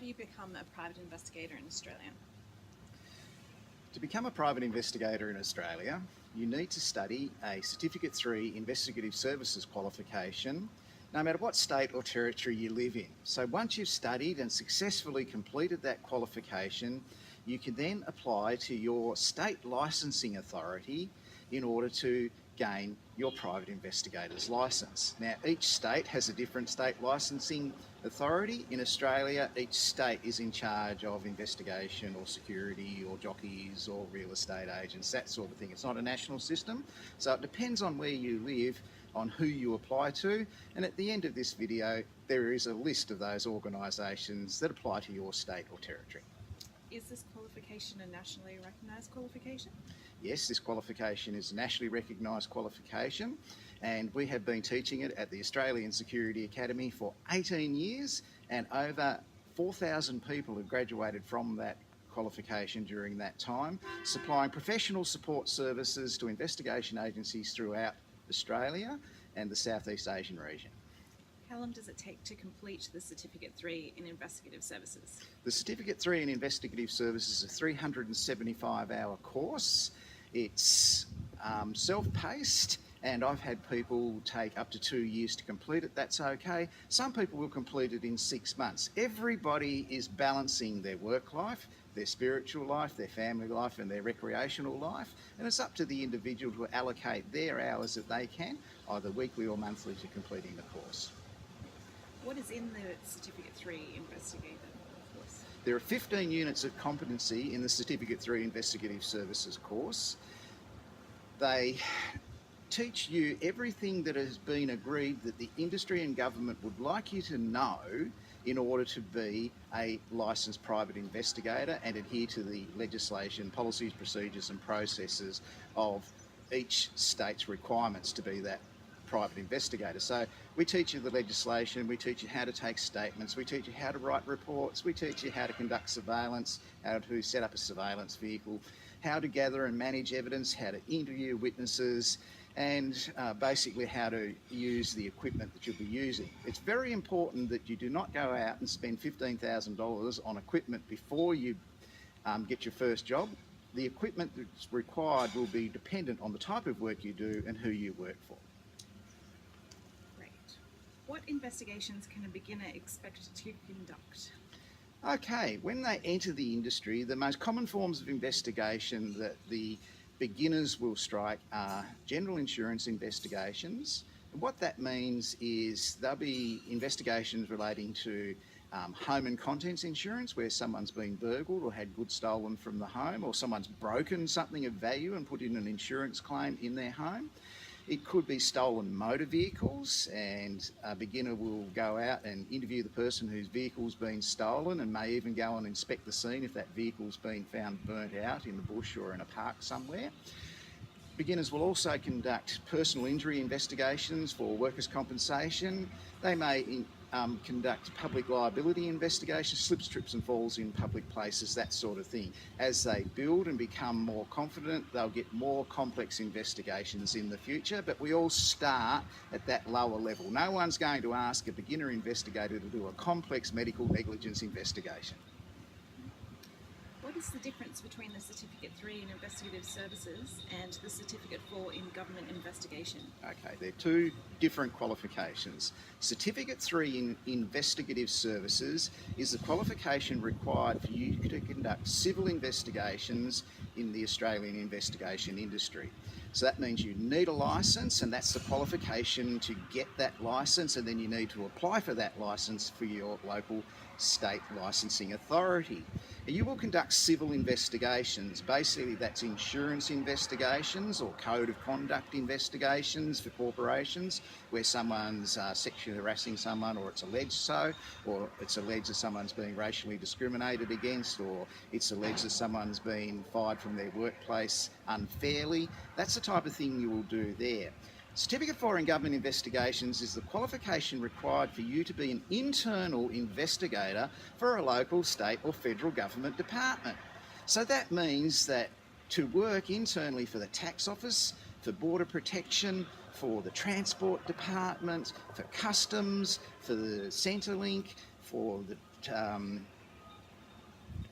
do you become a private investigator in Australia? To become a private investigator in Australia, you need to study a Certificate 3 Investigative Services qualification, no matter what state or territory you live in. So once you've studied and successfully completed that qualification, you can then apply to your state licensing authority in order to gain your private investigator's licence. Now, each state has a different state licensing authority. In Australia, each state is in charge of investigation or security or jockeys or real estate agents, that sort of thing. It's not a national system, so it depends on where you live, on who you apply to, and at the end of this video there is a list of those organisations that apply to your state or territory. Is this qualification a nationally recognised qualification? Yes, this qualification is a nationally recognised qualification, and we have been teaching it at the Australian Security Academy for 18 years, and over 4,000 people have graduated from that qualification during that time, supplying professional support services to investigation agencies throughout Australia and the Southeast Asian region. How long does it take to complete the Certificate 3 in Investigative Services? The Certificate 3 in Investigative Services is a 375-hour course. It's self-paced, and I've had people take up to 2 years to complete it. That's okay. Some people will complete it in 6 months. Everybody is balancing their work life, their spiritual life, their family life and their recreational life, and it's up to the individual to allocate their hours that they can, either weekly or monthly, to completing the course. What is in the Certificate 3 Investigator course? There are 15 units of competency in the Certificate 3 Investigative Services course. They teach you everything that has been agreed that the industry and government would like you to know in order to be a licensed private investigator and adhere to the legislation, policies, procedures and processes of each state's requirements to be that private investigator. So we teach you the legislation, we teach you how to take statements, we teach you how to write reports, we teach you how to conduct surveillance, how to set up a surveillance vehicle, how to gather and manage evidence, how to interview witnesses, and basically how to use the equipment that you'll be using. It's very important that you do not go out and spend $15,000 on equipment before you get your first job. The equipment that's required will be dependent on the type of work you do and who you work for. Great. What investigations can a beginner expect to conduct? Okay, when they enter the industry, the most common forms of investigation that the beginners will strike are general insurance investigations. And what that means is there'll be investigations relating to home and contents insurance, where someone's been burgled or had goods stolen from the home, or someone's broken something of value and put in an insurance claim in their home. It could be stolen motor vehicles, and a beginner will go out and interview the person whose vehicle's been stolen and may even go and inspect the scene if that vehicle's been found burnt out in the bush or in a park somewhere. Beginners will also conduct personal injury investigations for workers' compensation. They may conduct public liability investigations, slips, trips and falls in public places, that sort of thing. As they build and become more confident, they'll get more complex investigations in the future, but we all start at that lower level. No one's going to ask a beginner investigator to do a complex medical negligence investigation. What is the difference between the Certificate 3 in Investigative Services and the Certificate 4 in Government Investigation? Okay, they're two different qualifications. Certificate 3 in Investigative Services is the qualification required for you to conduct civil investigations in the Australian investigation industry. So that means you need a licence, and that's the qualification to get that licence, and then you need to apply for that licence for your local state licensing authority. You will conduct civil investigations. Basically, that's insurance investigations or code of conduct investigations for corporations where someone's sexually harassing someone, or it's alleged so, or it's alleged that someone's being racially discriminated against, or it's alleged that someone's been fired from their workplace unfairly. That's the type of thing you will do there. Certificate 4 in Government Investigations is the qualification required for you to be an internal investigator for a local, state or federal government department. So that means that to work internally for the Tax Office, for Border Protection, for the Transport Department, for Customs, for the Centrelink, for the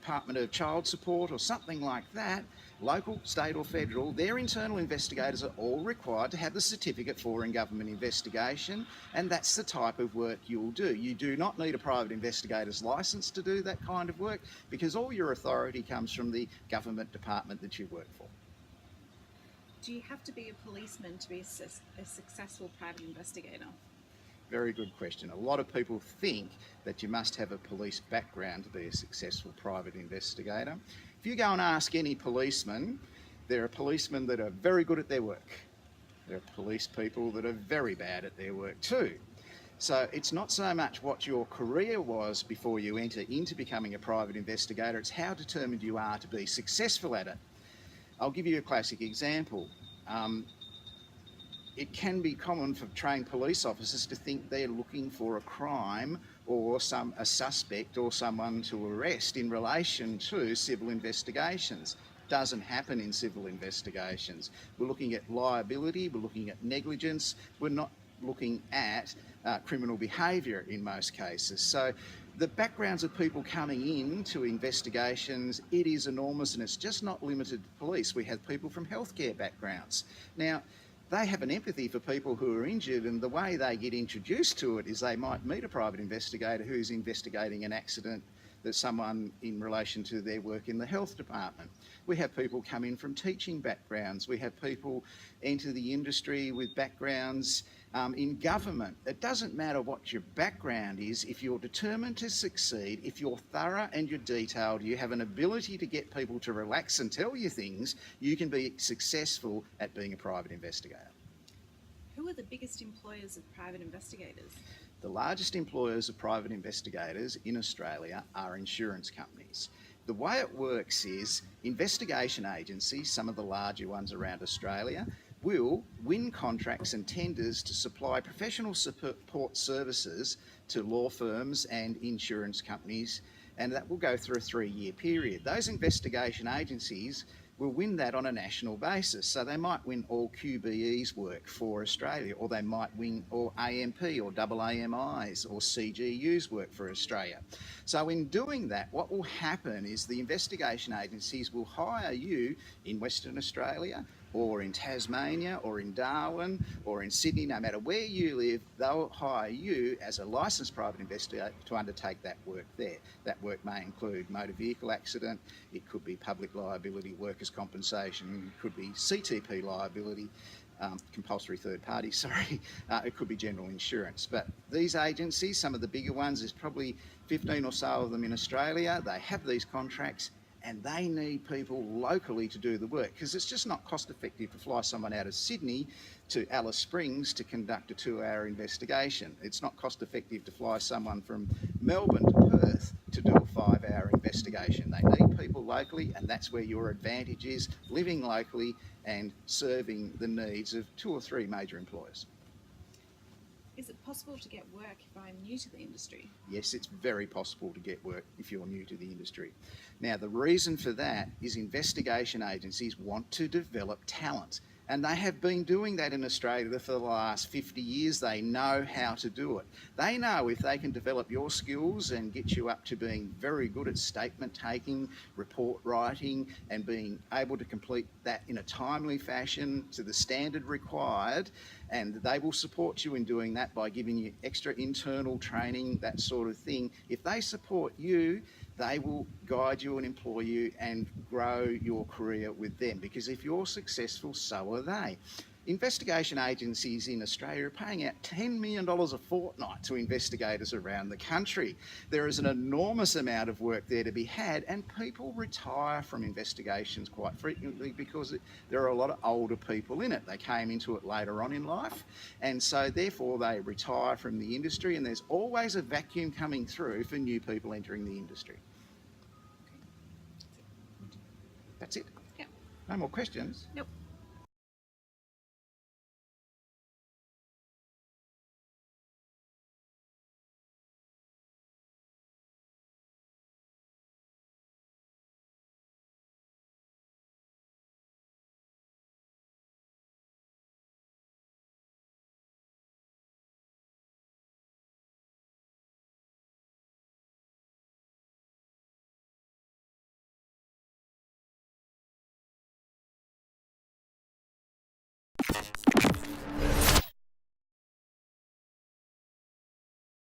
Department of Child Support or something like that, local, state or federal, their internal investigators are all required to have the certificate for in-government investigation, and that's the type of work you'll do. You do not need a private investigator's licence to do that kind of work, because all your authority comes from the government department that you work for. Do you have to be a policeman to be a successful private investigator? Very good question. A lot of people think that you must have a police background to be a successful private investigator. If you go and ask any policeman, there are policemen that are very good at their work. There are police people that are very bad at their work too. So it's not so much what your career was before you enter into becoming a private investigator, it's how determined you are to be successful at it. I'll give you a classic example. It can be common for trained police officers to think they're looking for a crime or a suspect or someone to arrest in relation to civil investigations. Doesn't happen in civil investigations. We're looking at liability, we're looking at negligence, we're not looking at criminal behaviour in most cases. So the backgrounds of people coming into investigations, it is enormous, and it's just not limited to police. We have people from healthcare backgrounds. Now, they have an empathy for people who are injured, and the way they get introduced to it is they might meet a private investigator who's investigating an accident that someone in relation to their work in the health department. We have people come in from teaching backgrounds. We have people enter the industry with backgrounds in government. It doesn't matter what your background is. If you're determined to succeed, if you're thorough and you're detailed, you have an ability to get people to relax and tell you things, you can be successful at being a private investigator. Who are the biggest employers of private investigators? The largest employers of private investigators in Australia are insurance companies. The way it works is investigation agencies, some of the larger ones around Australia, will win contracts and tenders to supply professional support services to law firms and insurance companies, and that will go through a 3-year period. Those investigation agencies will win that on a national basis. So they might win all QBE's work for Australia, or they might win all AMP or AAMI's or CGU's work for Australia. So in doing that, what will happen is the investigation agencies will hire you in Western Australia or in Tasmania or in Darwin or in Sydney, no matter where you live, they'll hire you as a licensed private investigator to undertake that work there. That work may include motor vehicle accident, it could be public liability, workers' compensation, it could be CTP liability, compulsory third party, sorry, it could be general insurance. But these agencies, some of the bigger ones, there's probably 15 or so of them in Australia, they have these contracts, and they need people locally to do the work, because it's just not cost effective to fly someone out of Sydney to Alice Springs to conduct a 2-hour investigation. It's not cost effective to fly someone from Melbourne to Perth to do a 5-hour investigation. They need people locally, and that's where your advantage is, living locally and serving the needs of 2 or 3 major employers. Is it possible to get work if I'm new to the industry? Yes, it's very possible to get work if you're new to the industry. Now, the reason for that is investigation agencies want to develop talent, and they have been doing that in Australia for the last 50 years. They know how to do it. They know if they can develop your skills and get you up to being very good at statement taking, report writing, and being able to complete that in a timely fashion to the standard required, and they will support you in doing that by giving you extra internal training, that sort of thing. If they support you, they will guide you and employ you and grow your career with them, because if you're successful, so are they. Investigation agencies in Australia are paying out $10 million a fortnight to investigators around the country. There is an enormous amount of work there to be had, and people retire from investigations quite frequently because there are a lot of older people in it. They came into it later on in life, and so therefore they retire from the industry, and there's always a vacuum coming through for new people entering the industry. That's it? Yeah. No more questions? Nope.